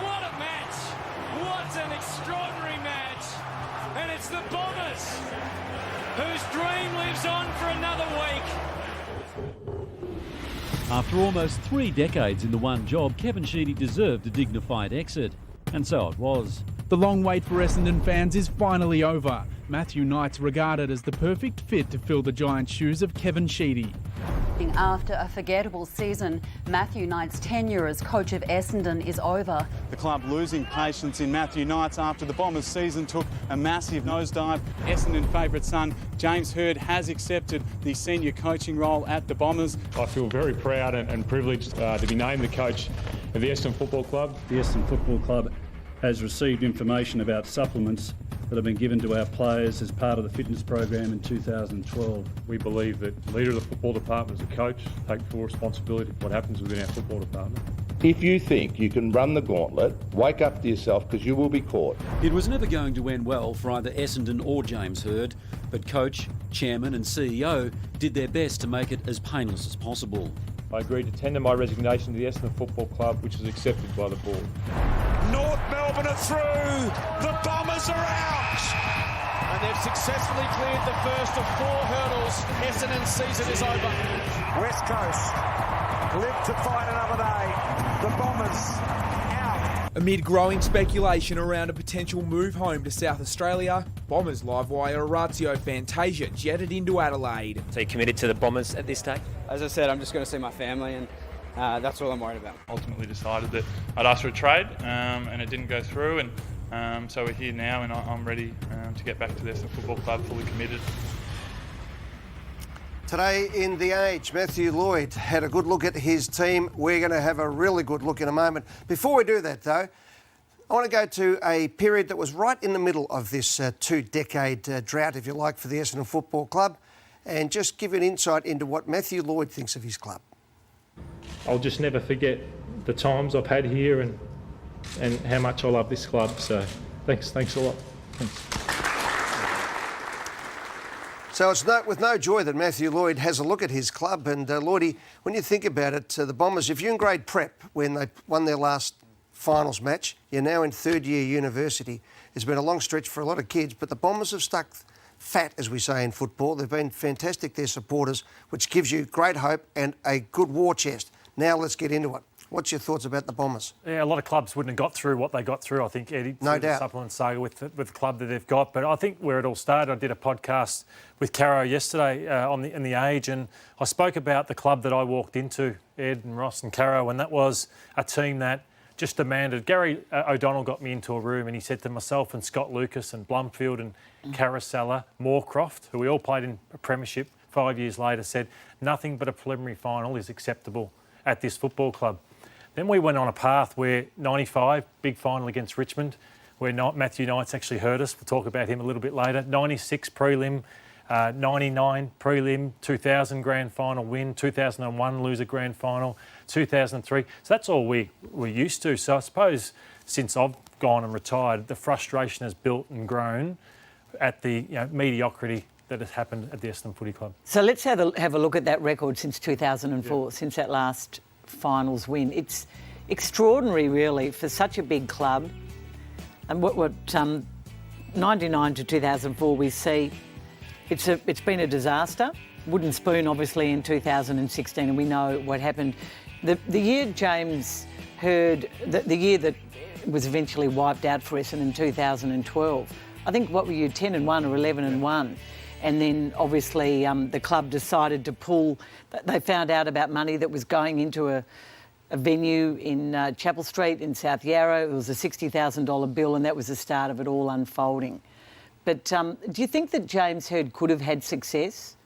what a match! What an extraordinary match! And it's the Bombers whose dream lives on for another week. After almost 3 decades in the one job, Kevin Sheedy deserved a dignified exit. And so it was. The long wait for Essendon fans is finally over. Matthew Knight's regarded as the perfect fit to fill the giant shoes of Kevin Sheedy. After a forgettable season, Matthew Knight's tenure as coach of Essendon is over. The club losing patience in Matthew Knight after the Bombers season took a massive nosedive. Essendon favourite son James Hird has accepted the senior coaching role at the Bombers. I feel very proud and privileged to be named the coach of the Essendon Football Club. The Essendon Football Club has received information about supplements that have been given to our players as part of the fitness program in 2012. We believe that the leader of the football department as a coach take full responsibility for what happens within our football department. If you think you can run the gauntlet, wake up to yourself because you will be caught. It was never going to end well for either Essendon or James Hird, but coach, chairman and CEO did their best to make it as painless as possible. I agreed to tender my resignation to the Essendon Football Club, which was accepted by the board. North Melbourne are through. The Bombers are out. And they've successfully cleared the first of 4 hurdles. Essendon's season is over. West Coast live to fight another day. The Bombers out. Amid growing speculation around a potential move home to South Australia, Bombers livewire Orazio Fantasia jetted into Adelaide. So you committed to the Bombers at this stage? As I said, I'm just going to see my family, and that's all I'm worried about. Ultimately decided that I'd asked for a trade, and it didn't go through, and so we're here now, and I'm ready to get back to the Essendon Football Club, fully committed. Today in The Age, Matthew Lloyd had a good look at his team. We're going to have a really good look in a moment. Before we do that, though, I want to go to a period that was right in the middle of this 2-decade drought, if you like, for the Essendon Football Club, and just give an insight into what Matthew Lloyd thinks of his club. I'll just never forget the times I've had here and how much I love this club. So thanks a lot. Thanks. So it's with no joy that Matthew Lloyd has a look at his club. And Lloydie, when you think about it, the Bombers, if you're in grade prep when they won their last finals match, you're now in third-year university. It's been a long stretch for a lot of kids, but the Bombers have stuck fat, as we say in football. They've been fantastic, their supporters, which gives you great hope and a good war chest. Now let's get into it. What's your thoughts about the Bombers? Yeah, a lot of clubs wouldn't have got through what they got through, I think, Eddie. No doubt. The supplement saga with the club that they've got. But I think where it all started, I did a podcast with Caro yesterday in The Age, and I spoke about the club that I walked into, Ed and Ross and Caro, and that was a team that just demanded. Gary O'Donnell got me into a room and he said to myself and Scott Lucas and Blumfield and Carousella, Moorcroft, who we all played in a premiership 5 years later, said nothing but a preliminary final is acceptable at this football club. Then we went on a path where 95, big final against Richmond, where Matthew Knight's actually hurt us. We'll talk about him a little bit later. 96 prelim, 99 prelim, 2000 grand final win, 2001 loser grand final, 2003. So that's all we're used to. So I suppose since I've gone and retired, the frustration has built and grown at the mediocrity that has happened at the Essendon Footy Club. So let's have a look at that record since 2004, since that last finals win. It's extraordinary, really, for such a big club. And what 99 to 2004 we see, it's been a disaster. Wooden spoon, obviously, in 2016, and we know what happened. The year James Hird, the year that was eventually wiped out for us in 2012, I think, what were you, 10-1 or 11-1? And then, obviously, the club decided to pull. They found out about money that was going into a venue in Chapel Street in South Yarra. It was a $60,000 bill, and that was the start of it all unfolding. But do you think that James Hird could have had success?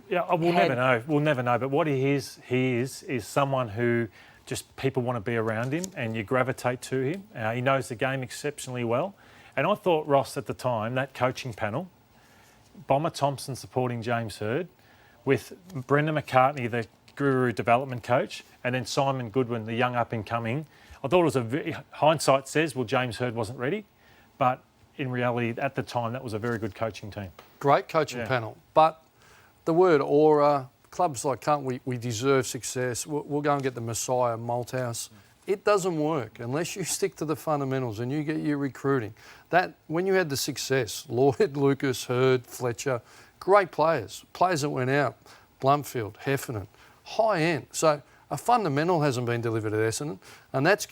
Yeah, we'll never know. We'll never know. But what he is someone who just people want to be around him and you gravitate to him. He knows the game exceptionally well. And I thought, Ross, at the time, that coaching panel, Bomber Thompson supporting James Hird, with Brendan McCartney, the guru development coach, and then Simon Goodwin, the young up-and-coming. I thought it was hindsight says, well, James Hird wasn't ready, but in reality, at the time, that was a very good coaching team. Great coaching panel, but the word aura, clubs like, we deserve success. We'll go and get the Messiah Malthouse it doesn't work unless you stick to the fundamentals and you get your recruiting. That when you had the success, Lloyd, Lucas, Hurd, Fletcher, great players that went out, Blumfield, Heffernan, high end. So a fundamental hasn't been delivered at Essendon, and that's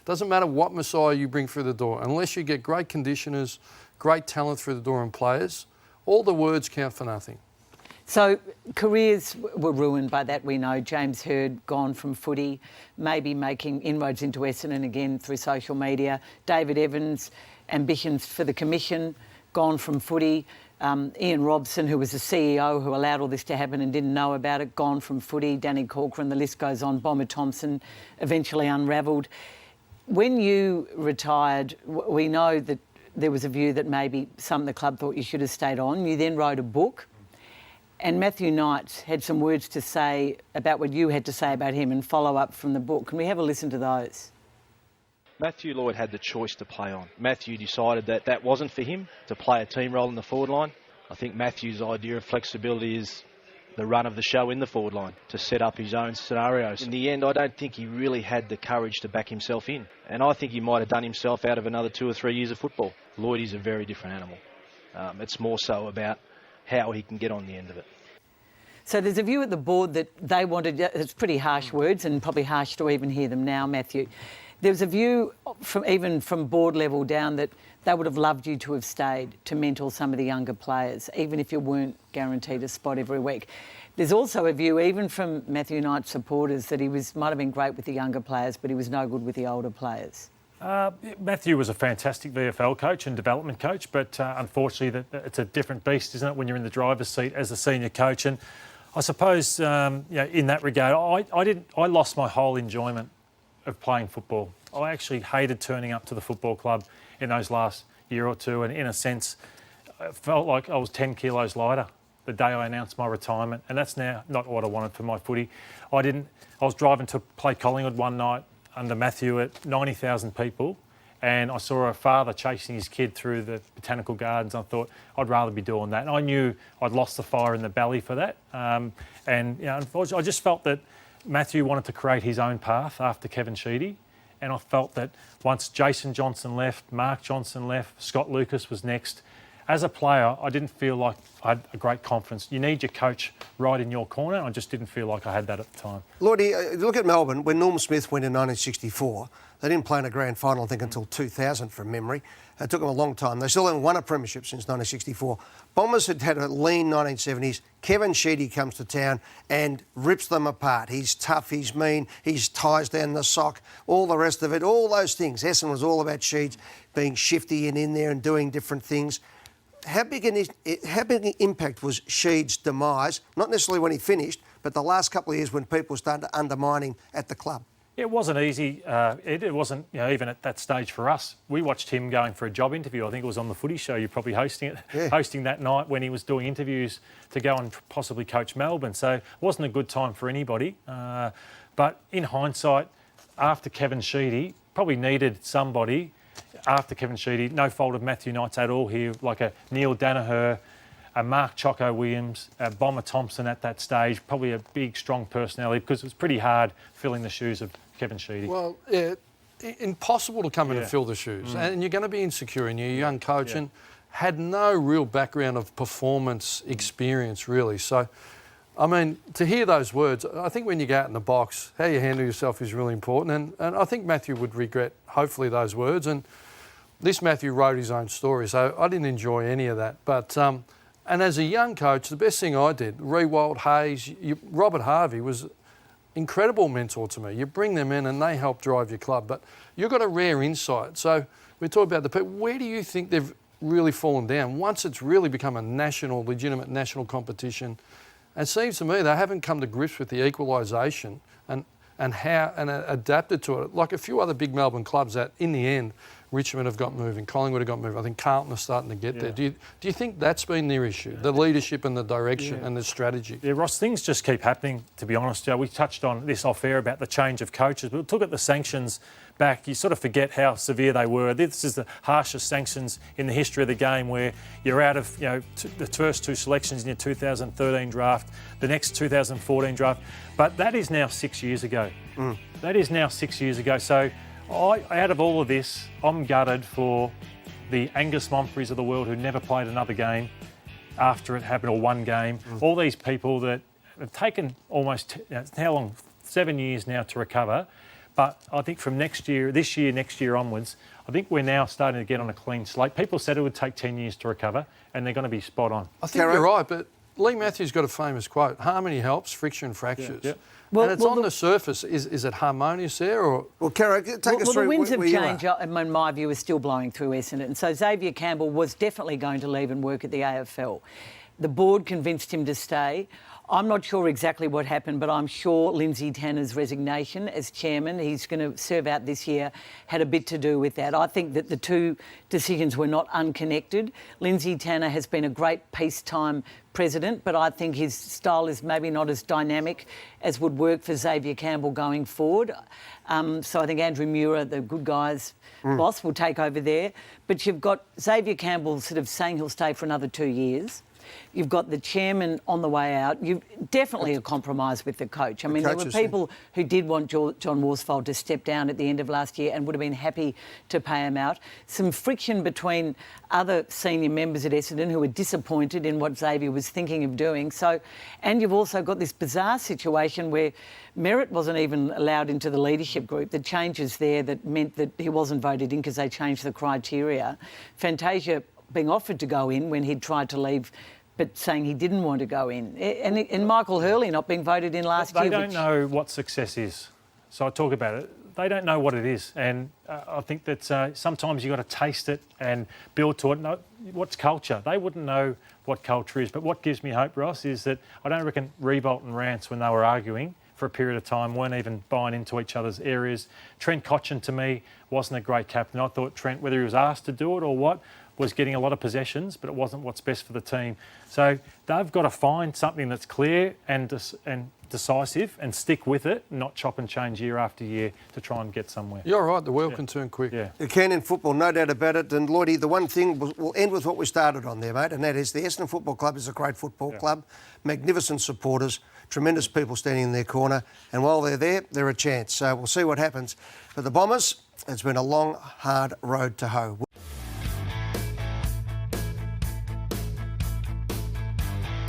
doesn't matter what Messiah you bring through the door, unless you get great conditioners, great talent through the door and players, all the words count for nothing. So careers were ruined by that, we know. James Hurd gone from footy, maybe making inroads into Essendon again through social media. David Evans, ambitions for the commission, gone from footy. Ian Robson, who was the CEO who allowed all this to happen and didn't know about it, gone from footy. Danny Corcoran, the list goes on. Bomber Thompson, eventually unravelled. When you retired, we know that there was a view that maybe some of the club thought you should have stayed on. You then wrote a book. And Matthew Knight had some words to say about what you had to say about him and follow up from the book. Can we have a listen to those? Matthew Lloyd had the choice to play on. Matthew decided that wasn't for him, to play a team role in the forward line. I think Matthew's idea of flexibility is the run of the show in the forward line, to set up his own scenarios. In the end, I don't think he really had the courage to back himself in. And I think he might have done himself out of another 2 or 3 years of football. Lloyd is a very different animal. It's more so about how he can get on the end of it. So there's a view at the board that they wanted, it's pretty harsh words and probably harsh to even hear them now, Matthew. There's a view even from board level down that they would have loved you to have stayed to mentor some of the younger players, even if you weren't guaranteed a spot every week. There's also a view, even from Matthew Knight's supporters, that he might have been great with the younger players, but he was no good with the older players. Matthew was a fantastic VFL coach and development coach, but unfortunately it's a different beast, isn't it, when you're in the driver's seat as the senior coach. And I suppose in that regard, I lost my whole enjoyment of playing football. I actually hated turning up to the football club in those last year or two, and in a sense, I felt like I was 10 kilos lighter the day I announced my retirement, and that's now not what I wanted for my footy. I was driving to play Collingwood one night under Matthew at 90,000 people, and I saw a father chasing his kid through the botanical gardens. I thought I'd rather be doing that. And I knew I'd lost the fire in the belly for that. Unfortunately, I just felt that Matthew wanted to create his own path after Kevin Sheedy. And I felt that once Jason Johnson left, Mark Johnson left, Scott Lucas was next. As a player, I didn't feel like I had a great confidence. You need your coach right in your corner. I just didn't feel like I had that at the time. Lloydie, look at Melbourne. When Norm Smith went in 1964, they didn't play in a grand final, I think, until 2000 from memory. It took them a long time. They still haven't won a premiership since 1964. Bombers had a lean 1970s. Kevin Sheedy comes to town and rips them apart. He's tough, he's mean, he ties down the sock, all the rest of it, all those things. Essendon was all about Sheeds being shifty and in there and doing different things. How big an impact was Sheed's demise, not necessarily when he finished, but the last couple of years when people started to undermine him at the club? It wasn't easy. It wasn't even at that stage for us. We watched him going for a job interview. I think it was on the Footy Show. You're probably hosting it, hosting that night when he was doing interviews to go and possibly coach Melbourne. So it wasn't a good time for anybody. But in hindsight, after Kevin Sheedy, probably needed somebody. After Kevin Sheedy, no fault of Matthew Knight's at all here, like a Neil Danaher, a Mark Choco Williams, a Bomber Thompson at that stage, probably a big, strong personality, because it was pretty hard filling the shoes of Kevin Sheedy. Well, impossible to come in and fill the shoes. And you're going to be insecure, and you're a young coach and had no real background of performance experience, really. So, I mean, to hear those words, I think when you go out in the box, how you handle yourself is really important. And I think Matthew would regret, hopefully, those words. And this Matthew wrote his own story, so I didn't enjoy any of that. But and as a young coach, the best thing I did, Rewald, Hayes, Robert Harvey was an incredible mentor to me. You bring them in and they help drive your club. But you've got a rare insight. So we talk about the people. Where do you think they've really fallen down? Once it's really become a legitimate national competition, it seems to me they haven't come to grips with the equalisation and adapted to it. Like a few other big Melbourne clubs that, in the end, Richmond have got moving, Collingwood have got moving. I think Carlton are starting to get there. Do you think that's been their issue, the leadership and the direction and the strategy? Yeah, Ross, things just keep happening, to be honest. Joe, we touched on this off-air about the change of coaches, but look at the sanctions back. You sort of forget how severe they were. This is the harshest sanctions in the history of the game, where you're out of the first 2 selections in your 2013 draft, the next 2014 draft. But that is now 6 years ago. That is now 6 years ago. So out of all of this, I'm gutted for the Angus Momphreys of the world who never played another game after it happened, or one game. All these people that have taken almost, how long? 7 years now to recover. But I think from next year onwards, I think we're now starting to get on a clean slate. People said it would take 10 years to recover, and they're going to be spot on. I think you're right, but Lee Matthews got a famous quote: "Harmony helps, friction fractures." Yeah. And it's on the surface. Is it harmonious there, or? Well, Cara, take us through the winds of where change, in my view, are still blowing through Essendon. So Xavier Campbell was definitely going to leave and work at the AFL. The board convinced him to stay. I'm not sure exactly what happened, but I'm sure Lindsay Tanner's resignation as chairman, he's going to serve out this year, had a bit to do with that. I think that the two decisions were not unconnected. Lindsay Tanner has been a great peacetime president, but I think his style is maybe not as dynamic as would work for Xavier Campbell going forward. So I think Andrew Muir, the good guy's boss, will take over there. But you've got Xavier Campbell sort of saying he'll stay for another 2 years. You've got the chairman on the way out. You've definitely a compromise with the coach. I mean, there were people who did want John Worsfold to step down at the end of last year and would have been happy to pay him out. Some friction between other senior members at Essendon who were disappointed in what Xavier was thinking of doing. So, and you've also got this bizarre situation where Merritt wasn't even allowed into the leadership group. The changes there that meant that he wasn't voted in because they changed the criteria. Fantasia being offered to go in when he'd tried to leave, but saying he didn't want to go in. And Michael Hurley not being voted in last year. They don't know what success is. So I talk about it. They don't know what it is. And I think that sometimes you've got to taste it and build to it. No, what's culture? They wouldn't know what culture is. But what gives me hope, Ross, is that I don't reckon Revolt and Rance, when they were arguing for a period of time, weren't even buying into each other's areas. Trent Cotchin, to me, wasn't a great captain. I thought Trent, whether he was asked to do it or what, was getting a lot of possessions, but it wasn't what's best for the team. So they've got to find something that's clear and decisive and stick with it, not chop and change year after year to try and get somewhere. You're right, the world can turn quick. It can in football, no doubt about it. And Lloydie, the one thing, we'll end with what we started on there, mate, and that is the Essendon Football Club is a great football club, magnificent supporters, tremendous people standing in their corner, and while they're there, they're a chance. So we'll see what happens. For the Bombers, it's been a long, hard road to hoe.